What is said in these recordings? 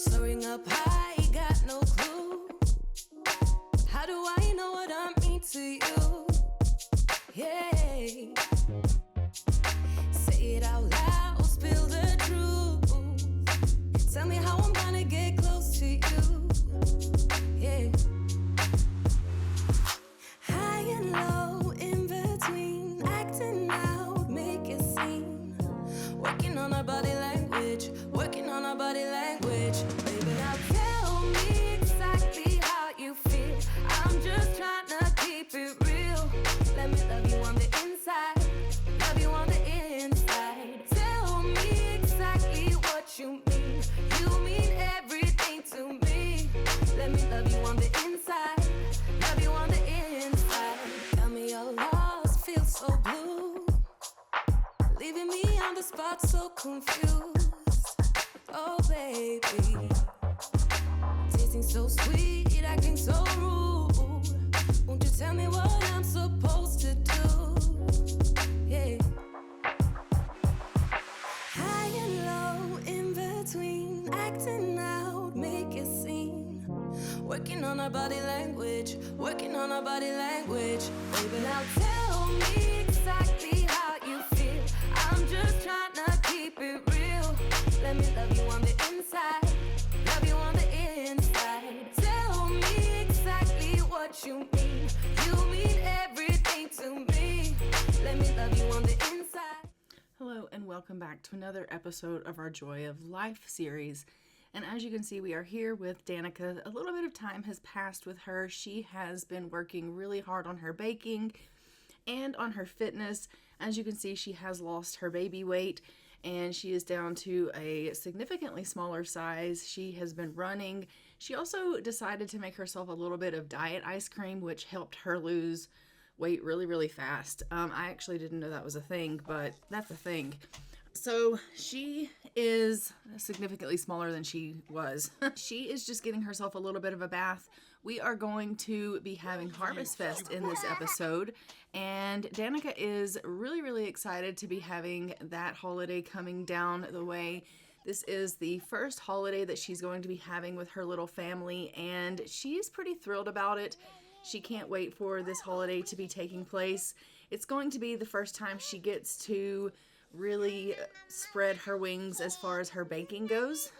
soaring up high, got no clue. How do I know what I mean to you? Yeah. Say it out loud, spill the truth. Tell me how I'm gonna get close to you. Yeah. High and low, in between, acting out, make a scene. Working on our body language, working on our body language. Baby, now tell me exactly how you feel. I'm just trying to keep it real. Let me love you on the inside, love you on the inside. Tell me exactly what you mean. You mean everything to me. Let me love you on the inside, love you on the inside. Tell me you're lost, feel so blue, leaving me on the spot so confused. Oh baby, tasting so sweet, acting so rude. Won't you tell me what I'm supposed to do? Yeah. High and low, in between, acting out, make a scene. Working on our body language, working on our body language. Baby, now tell me exactly how you feel. I'm just trying to keep it real. Let me love you on the inside, love you on the inside. Tell me exactly what you mean. You mean everything to me. Let me love you on the inside. Hello and welcome back to another episode of our Joy of Life series. And as you can see, we are here with Danika. A little bit of time has passed with her. She has been working really hard on her baking and on her fitness. As you can see, she has lost her baby weight and she is down to a significantly smaller size. She has been running. She also decided to make herself a little bit of diet ice cream, which helped her lose weight really, really fast. I actually didn't know that was a thing, but that's a thing. So she is significantly smaller than she was. She is just getting herself a little bit of a bath. We are going to be having Harvestfest in this episode, and Danika is really, really excited to be having that holiday coming down the way. This is the first holiday that she's going to be having with her little family, and she's pretty thrilled about it. She can't wait for this holiday to be taking place. It's going to be the first time she gets to really spread her wings as far as her baking goes.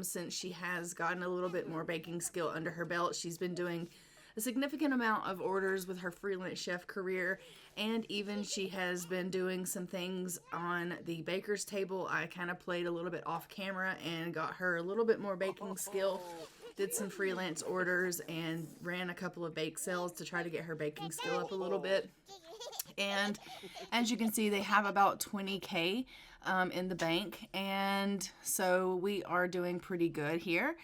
Since she has gotten a little bit more baking skill under her belt, she's been doing a significant amount of orders with her freelance chef career, and even she has been doing some things on the baker's table. I kind of played a little bit off camera and got her a little bit more baking skill, did some freelance orders, and ran a couple of bake sales to try to get her baking skill up a little bit. And as you can see, they have about 20K in the bank, and so we are doing pretty good here.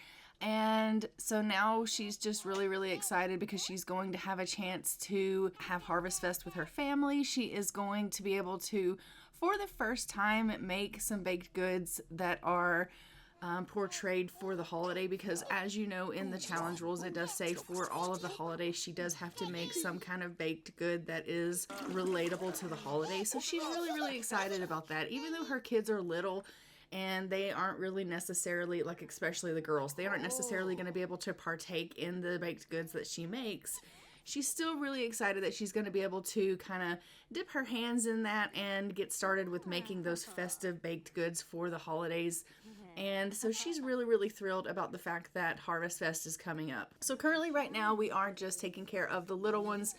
And so now she's just really, really excited because she's going to have a chance to have Harvestfest with her family. She is going to be able to, for the first time, make some baked goods that are portrayed for the holiday, because as you know, in the challenge rules, it does say for all of the holidays she does have to make some kind of baked good that is relatable to the holiday. So she's really, really excited about that, even though her kids are little and they aren't really necessarily, like, especially the girls, they aren't necessarily going to be able to partake in the baked goods that she makes. She's still really excited that she's going to be able to kind of dip her hands in that and get started with making those festive baked goods for the holidays. And so she's really, really thrilled about the fact that Harvestfest is coming up. So currently right now we are just taking care of the little ones.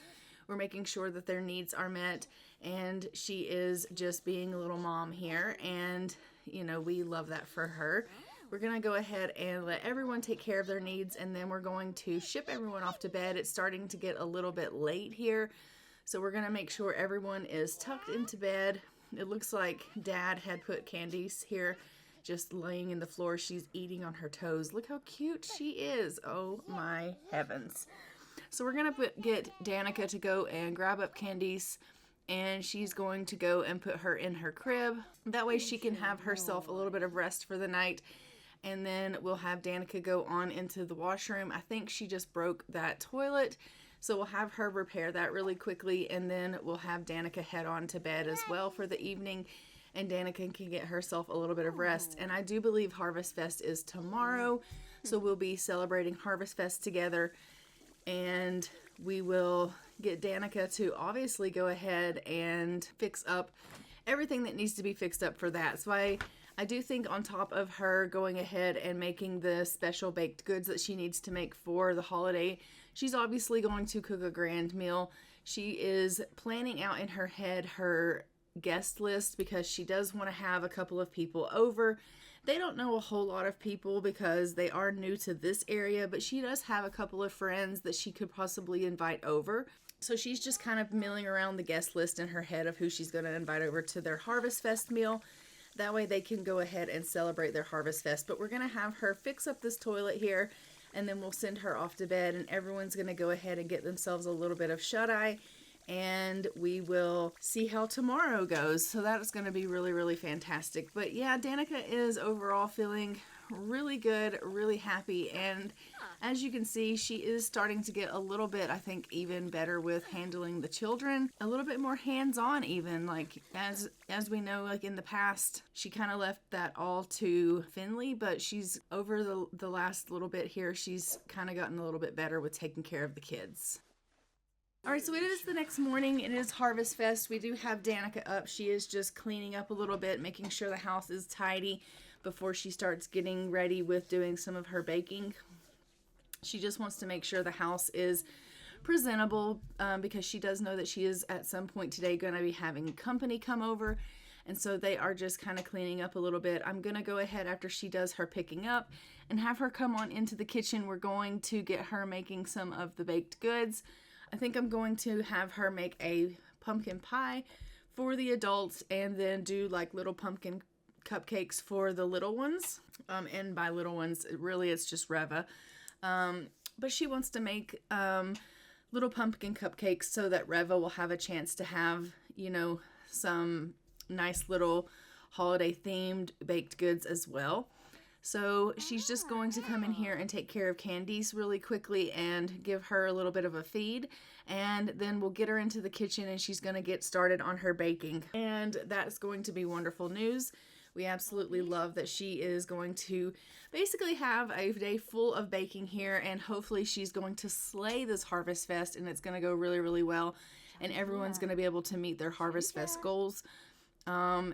We're making sure that their needs are met, and she is just being a little mom here, and you know, we love that for her. We're going to go ahead and let everyone take care of their needs, and then we're going to ship everyone off to bed. It's starting to get a little bit late here, so we're going to make sure everyone is tucked into bed. It looks like Dad had put Candice here just laying in the floor. She's eating on her toes. Look how cute she is. Oh my heavens. So we're going to get Danika to go and grab up Candice, and she's going to go and put her in her crib. That way she can have herself a little bit of rest for the night. And then we'll have Danika go on into the washroom. I think she just broke that toilet, so we'll have her repair that really quickly, and then we'll have Danika head on to bed as well for the evening. and Danika can get herself a little bit of rest. And I do believe Harvestfest is tomorrow, so we'll be celebrating Harvestfest together, and we will get Danika to obviously go ahead and fix up everything that needs to be fixed up for that. So I do think on top of her going ahead and making the special baked goods that she needs to make for the holiday, she's obviously going to cook a grand meal. She is planning out in her head her guest list because she does want to have a couple of people over. They don't know a whole lot of people because they are new to this area, but she does have a couple of friends that she could possibly invite over. So she's just kind of milling around the guest list in her head of who she's going to invite over to their Harvestfest meal. That way they can go ahead and celebrate their Harvestfest. But we're going to have her fix up this toilet here, and then we'll send her off to bed, and everyone's going to go ahead and get themselves a little bit of shut-eye, and we will see how tomorrow goes. So that is going to be really, really fantastic. But yeah, Danika is overall feeling really good, really happy, and as you can see, she is starting to get a little bit, I think, even better with handling the children, a little bit more hands-on even. Like as we know, like in the past, she kind of left that all to Finley, but she's over the last little bit here, she's kind of gotten a little bit better with taking care of the kids. Alright, so it is the next morning. It is Harvestfest. We do have Danika up. She is just cleaning up a little bit, making sure the house is tidy before she starts getting ready with doing some of her baking. She just wants to make sure the house is presentable because she does know that she is at some point today going to be having company come over. And so they are just kind of cleaning up a little bit. I'm going to go ahead after she does her picking up and have her come on into the kitchen. We're going to get her making some of the baked goods. I think I'm going to have her make a pumpkin pie for the adults and then do like little pumpkin cupcakes for the little ones. And by little ones, really it's just Reva. But she wants to make little pumpkin cupcakes so that Reva will have a chance to have, you know, some nice little holiday themed baked goods as well. So she's just going to come in here and take care of Candice really quickly and give her a little bit of a feed. And then we'll get her into the kitchen and she's going to get started on her baking. And that's going to be wonderful news. We absolutely love that she is going to basically have a day full of baking here, and hopefully she's going to slay this Harvestfest and it's going to go really, really well. And everyone's going to be able to meet their Harvestfest goals.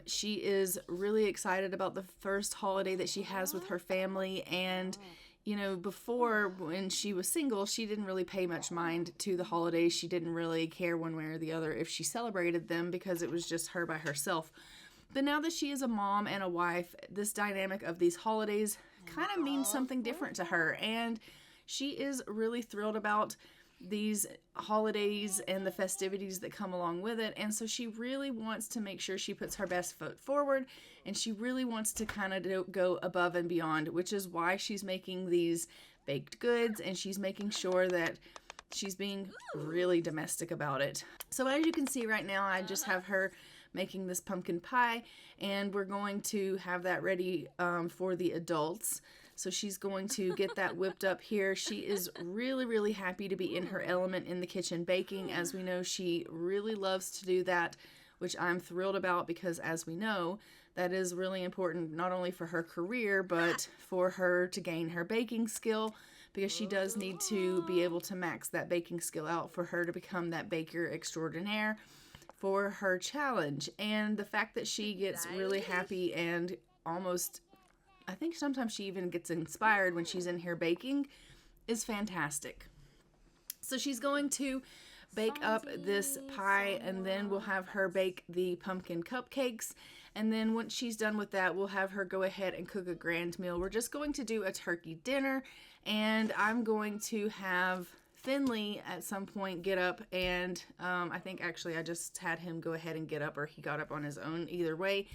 She is really excited about the first holiday that she has with her family, and you know, before when she was single, she didn't really pay much mind to the holidays. She didn't really care one way or the other if she celebrated them because it was just her by herself. But now that she is a mom and a wife, this dynamic of these holidays kind of means something different to her, and she is really thrilled about these holidays and the festivities that come along with it. And so she really wants to make sure she puts her best foot forward, and she really wants to kind of go above and beyond, which is why she's making these baked goods and she's making sure that she's being really domestic about it. So as you can see right now, I just have her making this pumpkin pie, and we're going to have that ready for the adults. So she's going to get that whipped up here. She is really, really happy to be in her element in the kitchen baking. As we know, she really loves to do that, which I'm thrilled about because, as we know, that is really important not only for her career, but for her to gain her baking skill, because she does need to be able to max that baking skill out for her to become that baker extraordinaire for her challenge. And the fact that she gets really happy and almost, I think sometimes she even gets inspired when she's in here baking, is fantastic. So she's going to bake up this pie, and then we'll have her bake the pumpkin cupcakes. And then once she's done with that, we'll have her go ahead and cook a grand meal. We're just going to do a turkey dinner, and I'm going to have Finley at some point get up, and I think actually I just had him go ahead and get up, or he got up on his own, either way.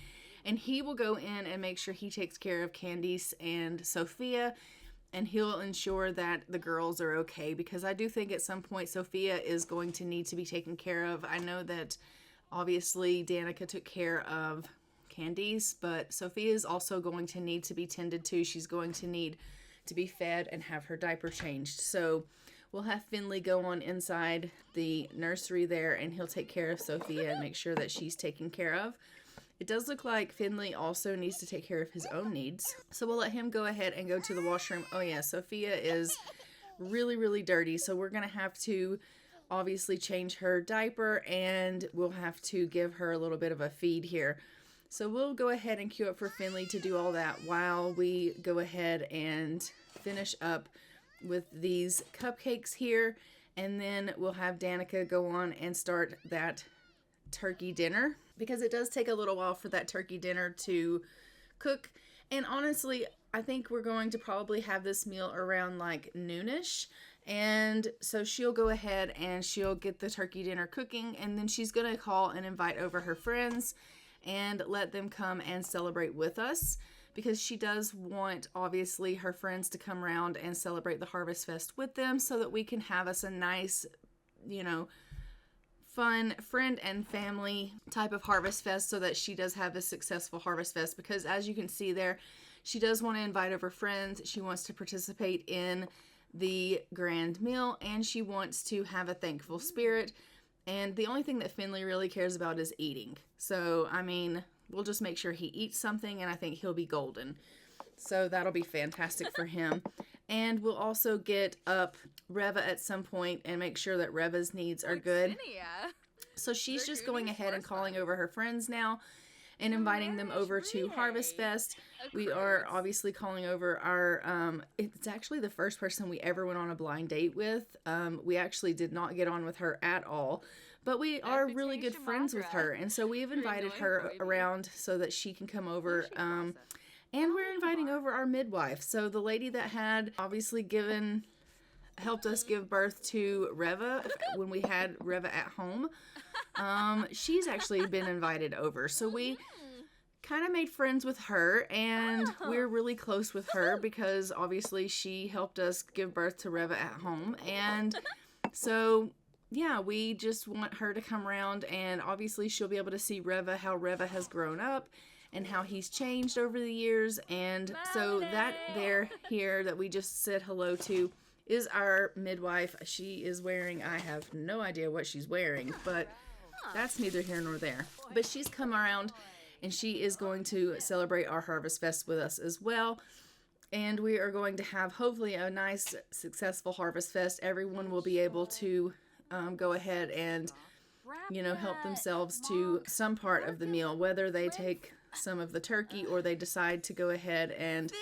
And he will go in and make sure he takes care of Candice and Sophia, and he'll ensure that the girls are okay, because I do think at some point Sophia is going to need to be taken care of. I know that obviously Danika took care of Candice, but Sophia is also going to need to be tended to. She's going to need to be fed and have her diaper changed. So we'll have Finley go on inside the nursery there, and he'll take care of Sophia and make sure that she's taken care of. It does look like Finley also needs to take care of his own needs. So we'll let him go ahead and go to the washroom. Oh yeah, Sophia is really, really dirty. So we're going to have to obviously change her diaper, and we'll have to give her a little bit of a feed here. So we'll go ahead and queue up for Finley to do all that while we go ahead and finish up with these cupcakes here. And then we'll have Danika go on and start that turkey dinner, because it does take a little while for that turkey dinner to cook. And honestly, I think we're going to probably have this meal around like noonish. And so she'll go ahead and she'll get the turkey dinner cooking, and then she's going to call and invite over her friends and let them come and celebrate with us, because she does want, obviously, her friends to come around and celebrate the Harvestfest with them, so that we can have us a nice, fun friend and family type of Harvestfest, so that she does have a successful Harvestfest. Because as you can see there, she does want to invite over friends. She wants to participate in the grand meal, and she wants to have a thankful spirit. And the only thing that Finley really cares about is eating. So, I mean, we'll just make sure he eats something, and I think he'll be golden. So that'll be fantastic for him. And we'll also get up Reva at some point and make sure that Reva's needs are good. So she's just going ahead and calling over her friends now and inviting them over to Harvestfest. We are obviously calling over our, it's actually the first person we ever went on a blind date with. We actually did not get on with her at all, but we are really good friends with her. And so we've invited her around so that she can come over. And we're inviting over our midwife. So the lady that had obviously helped us give birth to Reva when we had Reva at home. She's actually been invited over. So we kind of made friends with her, and we're really close with her because obviously she helped us give birth to Reva at home. And so, yeah, we just want her to come around, and obviously she'll be able to see Reva, how Reva has grown up and how he's changed over the years. And so that here that we just said hello to is our midwife. She is wearing, I have no idea what she's wearing, but that's neither here nor there. But she's come around, and she is going to celebrate our Harvestfest with us as well. And we are going to have hopefully a nice, successful Harvestfest. Everyone will be able to go ahead and, help themselves to some part of the meal, whether they take some of the turkey or they decide to go ahead and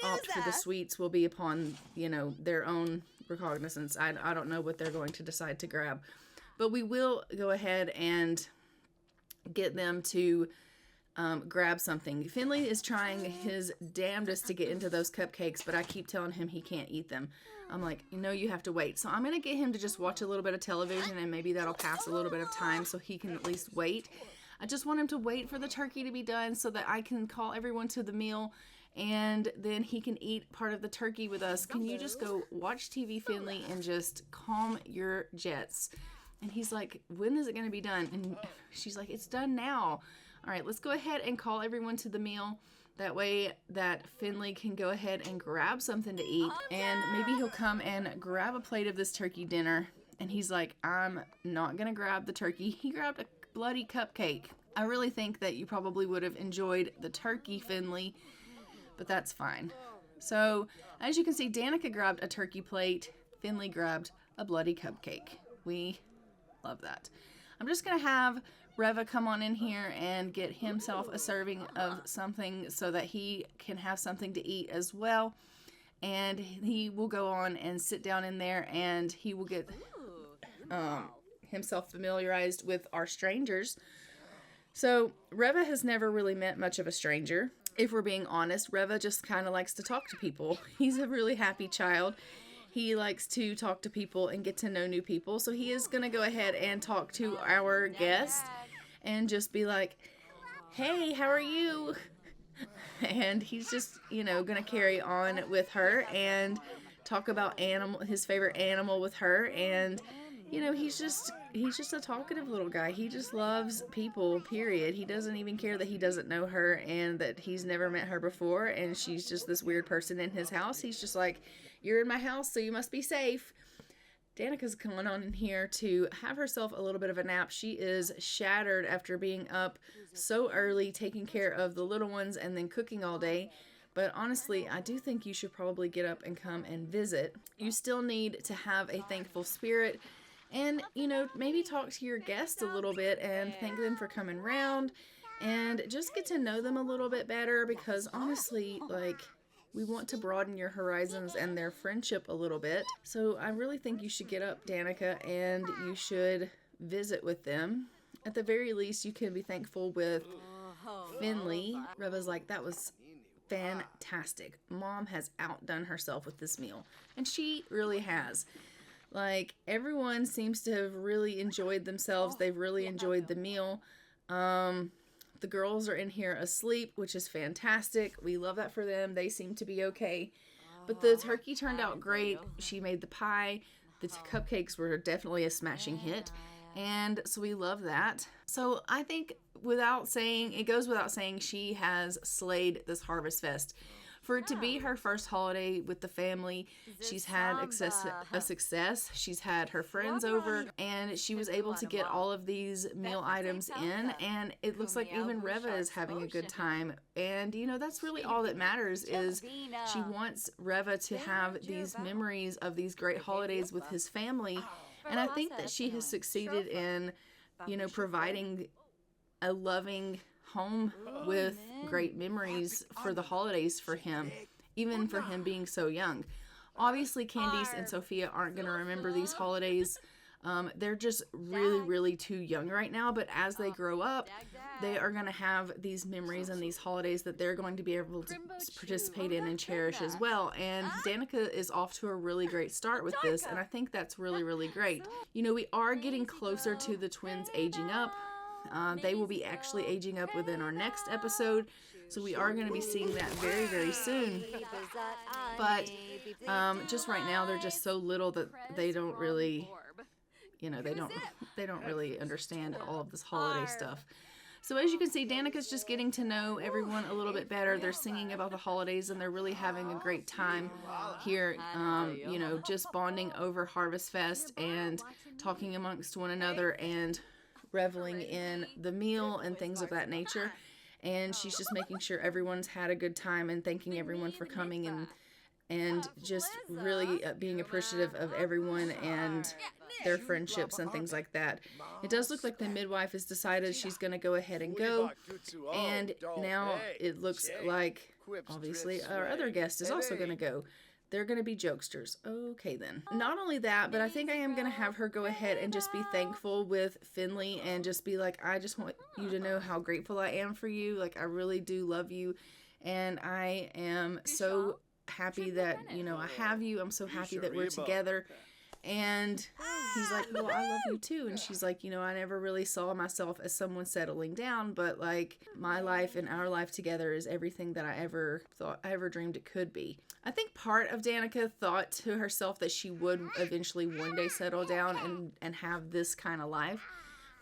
opt for the sweets will be upon, their own recognizance. I don't know what they're going to decide to grab. But we will go ahead and get them to grab something. Finley is trying his damnedest to get into those cupcakes, but I keep telling him he can't eat them. I'm like, you have to wait. So I'm going to get him to just watch a little bit of television, and maybe that'll pass a little bit of time so he can at least wait. I just want him to wait for the turkey to be done so that I can call everyone to the meal, and then he can eat part of the turkey with us. Can you just go watch TV, Finley, and just calm your jets? And he's like, when is it going to be done? And she's like, it's done now. All right, let's go ahead and call everyone to the meal. That way that Finley can go ahead and grab something to eat. And maybe he'll come and grab a plate of this turkey dinner. And he's like, I'm not going to grab the turkey. He grabbed a bloody cupcake. I really think that you probably would have enjoyed the turkey, Finley, but that's fine. So, as you can see, Danika grabbed a turkey plate. Finley grabbed a bloody cupcake. We love that. I'm just going to have Reva come on in here and get himself a serving of something so that he can have something to eat as well. And he will go on and sit down in there, and he will get himself familiarized with our strangers. So Reva has never really met much of a stranger. If we're being honest, Reva just kind of likes to talk to people. He's a really happy child. He likes to talk to people and get to know new people. So he is going to go ahead and talk to our guest and just be like, hey, how are you? And he's just, going to carry on with her and talk about his favorite animal with her. And, he's just a talkative little guy. He just loves people, period. He doesn't even care that he doesn't know her and that he's never met her before. And she's just this weird person in his house. He's just like, you're in my house, so you must be safe. Danica's coming on in here to have herself a little bit of a nap. She is shattered after being up so early, taking care of the little ones and then cooking all day. But honestly, I do think you should probably get up and come and visit. You still need to have a thankful spirit and, you know, maybe talk to your guests a little bit and thank them for coming round and just get to know them a little bit better, because honestly, like, we want to broaden your horizons and their friendship a little bit. So I really think you should get up, Danika, and you should visit with them. At the very least, you can be thankful with Finley. Reva's like, that was fantastic. Mom has outdone herself with this meal. And she really has. Like, everyone seems to have really enjoyed themselves. They've really enjoyed the meal. The girls are in here asleep, which is fantastic. We love that for them. They seem to be okay. But the turkey turned out great. She made the pie. The cupcakes were definitely a smashing hit. And so we love that. So I think it goes without saying, she has slayed this Harvestfest. For it to be her first holiday with the family, she's had a success. She's had her friends over, and she was able to get all of these meal items in, and it looks like even Reva is having a good time. And, you know, that's really all that matters, is she wants Reva to have these memories of these great holidays with his family. And I think that she has succeeded in, you know, providing a loving home with great memories for the holidays for him, even for him being so young. Obviously, Candice and Sophia aren't going to remember these holidays. They're just really, really too young right now, but as they grow up, they are going to have these memories and these holidays that they're going to be able to participate in and cherish as well. And Danika is off to a really great start with this, and I think that's really, really great. You know, we are getting closer to the twins aging up. They will be actually aging up within our next episode, so we are going to be seeing that very, very soon. But just right now, they're just so little that they don't really, you know, they don't really understand all of this holiday stuff. So as you can see, Danica's just getting to know everyone a little bit better. They're singing about the holidays, and they're really having a great time here, you know, just bonding over Harvestfest and talking amongst one another and reveling in the meal and things of that nature. And she's just making sure everyone's had a good time and thanking everyone for coming and just really being appreciative of everyone and their friendships and things like that. It does look like the midwife has decided she's going to go ahead and go, and now it looks like obviously our other guest is also going to go. They're going to be jokesters. Okay, then. Not only that, but I think I am going to have her go ahead and just be thankful with Finley and just be like, I just want you to know how grateful I am for you. Like, I really do love you. And I am so happy that, you know, I have you. I'm so happy that we're together. And he's like, well, I love you too. And she's like, you know, I never really saw myself as someone settling down, but like, my life and our life together is everything that I ever dreamed it could be. I think part of Danika thought to herself that she would eventually one day settle down and have this kind of life,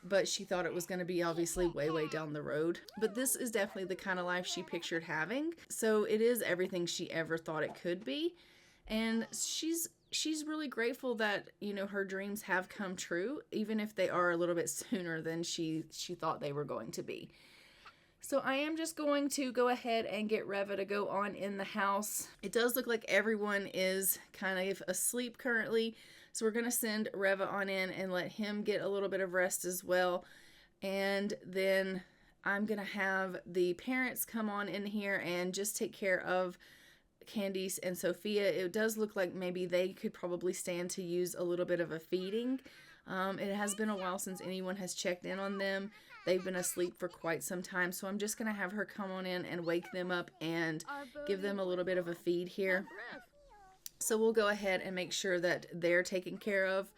but she thought it was going to be obviously way, way down the road. But this is definitely the kind of life she pictured having. So it is everything she ever thought it could be. And she's really grateful that, you know, her dreams have come true, even if they are a little bit sooner than she thought they were going to be. So I am just going to go ahead and get Reva to go on in the house. It does look like everyone is kind of asleep currently, so we're going to send Reva on in and let him get a little bit of rest as well. And then I'm going to have the parents come on in here and just take care of Candice and Sophia. It does look like maybe they could probably stand to use a little bit of a feeding. It has been a while since anyone has checked in on them. They've been asleep for quite some time, so I'm just going to have her come on in and wake them up and give them a little bit of a feed here. So we'll go ahead and make sure that they're taken care of,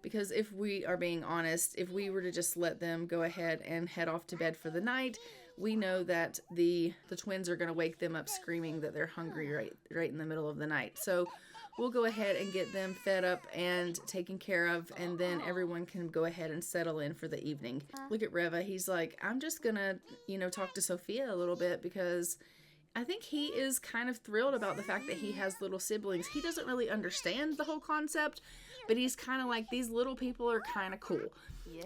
because if we are being honest, if we were to just let them go ahead and head off to bed for the night, we know that the twins are going to wake them up screaming that they're hungry right in the middle of the night. So we'll go ahead and get them fed up and taken care of, and then everyone can go ahead and settle in for the evening. Look at Reva. He's like, I'm just going to, you know, talk to Sophia a little bit, because I think he is kind of thrilled about the fact that he has little siblings. He doesn't really understand the whole concept, but he's kind of like, these little people are kind of cool.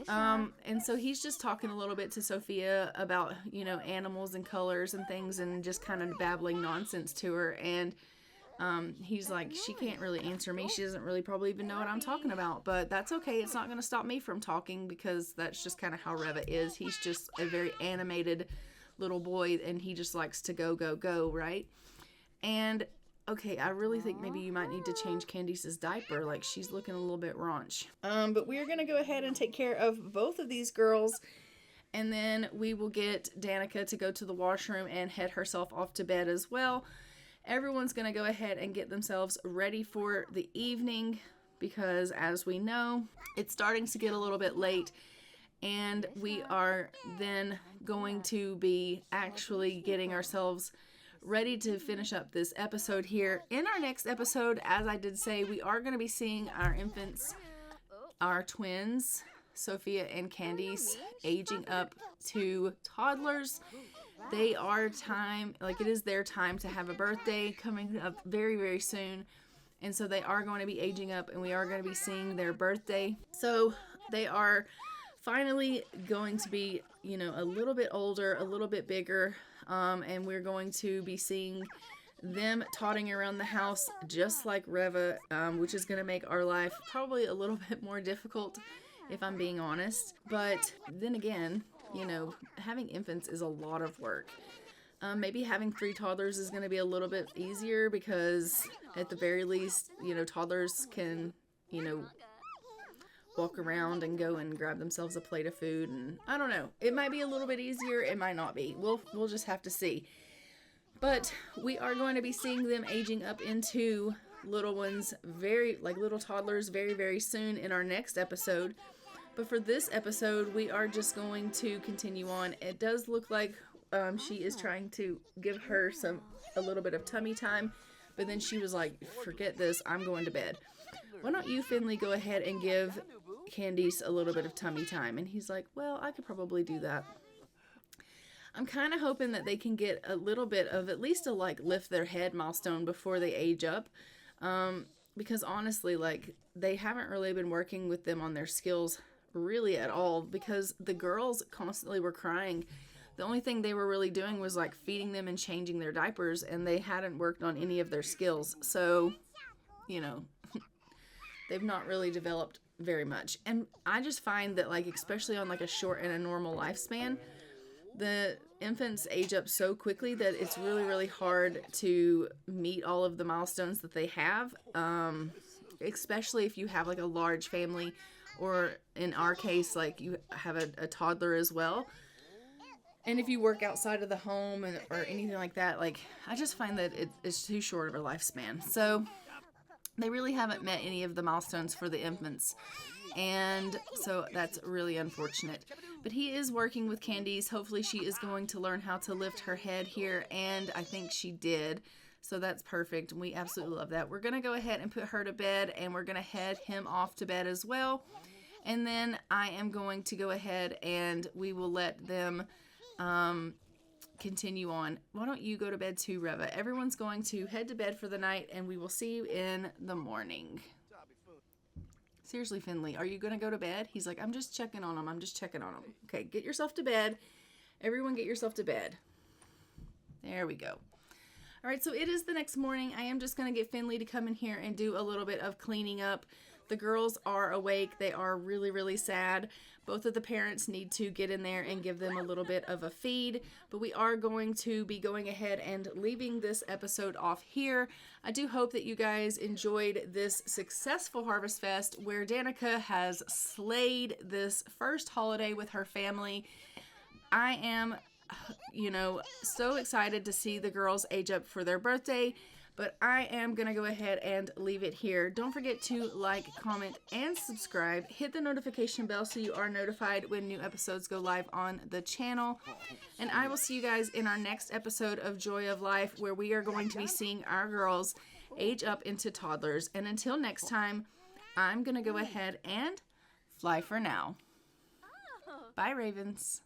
And so he's just talking a little bit to Sophia about, you know, animals and colors and things, and just kind of babbling nonsense to her. And he's like, she can't really answer me. She doesn't really probably even know what I'm talking about, but that's okay. It's not going to stop me from talking, because that's just kind of how Reva is. He's just a very animated little boy, and he just likes to go, go, go, right? And okay, I really think maybe you might need to change Candice's diaper. Like, she's looking a little bit raunch. But we're going to go ahead and take care of both of these girls, and then we will get Danika to go to the washroom and head herself off to bed as well. Everyone's going to go ahead and get themselves ready for the evening, because as we know, it's starting to get a little bit late, and we are then going to be actually getting ourselves ready to finish up this episode here. In our next episode, as I did say, we are going to be seeing our infants, our twins, Sophia and Candice, aging up to toddlers. They are it is their time to have a birthday coming up very, very soon. And so they are going to be aging up, and we are going to be seeing their birthday. So they are finally going to be, you know, a little bit older, a little bit bigger, and we're going to be seeing them totting around the house just like Reva, which is going to make our life probably a little bit more difficult, if I'm being honest. But then again, you know, having infants is a lot of work. Maybe having 3 toddlers is going to be a little bit easier, because at the very least, you know, toddlers can, you know, walk around and go and grab themselves a plate of food, and I don't know. It might be a little bit easier. It might not be. We'll just have to see. But we are going to be seeing them aging up into little ones, little toddlers, very, very soon in our next episode. But for this episode, we are just going to continue on. It does look like she is trying to give her a little bit of tummy time, but then she was like, forget this, I'm going to bed. Why don't you, Finley, go ahead and give Candice a little bit of tummy time? And he's like, well, I could probably do that. I'm kind of hoping that they can get a little bit of at least a lift their head milestone before they age up. Because honestly, they haven't really been working with them on their skills really at all, because the girls constantly were crying. The only thing they were really doing was feeding them and changing their diapers, and they hadn't worked on any of their skills. So, you know, they've not really developed very much. And I just find that especially on a short and a normal lifespan, the infants age up so quickly that it's really, really hard to meet all of the milestones that they have. Especially if you have a large family, or in our case, you have a toddler as well. And if you work outside of the home or anything like that, I just find that it's too short of a lifespan. So they really haven't met any of the milestones for the infants. And so that's really unfortunate. But he is working with Candice. Hopefully she is going to learn how to lift her head here. And I think she did. So that's perfect. We absolutely love that. We're going to go ahead and put her to bed. And we're going to head him off to bed as well. And then I am going to go ahead and we will let them continue on. Why don't you go to bed too, Reva? Everyone's going to head to bed for the night, and we will see you in the morning. Seriously, Finley, are you going to go to bed? He's like, I'm just checking on him. Okay, get yourself to bed. Everyone get yourself to bed. There we go. All right, so it is the next morning. I am just going to get Finley to come in here and do a little bit of cleaning up. The girls are awake. They are really, really sad. Both of the parents need to get in there and give them a little bit of a feed. But we are going to be going ahead and leaving this episode off here. I do hope that you guys enjoyed this successful Harvest Fest where Danika has slayed this first holiday with her family. I am, so excited to see the girls age up for their birthday. But I am going to go ahead and leave it here. Don't forget to like, comment, and subscribe. Hit the notification bell so you are notified when new episodes go live on the channel. And I will see you guys in our next episode of Joy of Life, where we are going to be seeing our girls age up into toddlers. And until next time, I'm going to go ahead and fly for now. Bye, Ravens.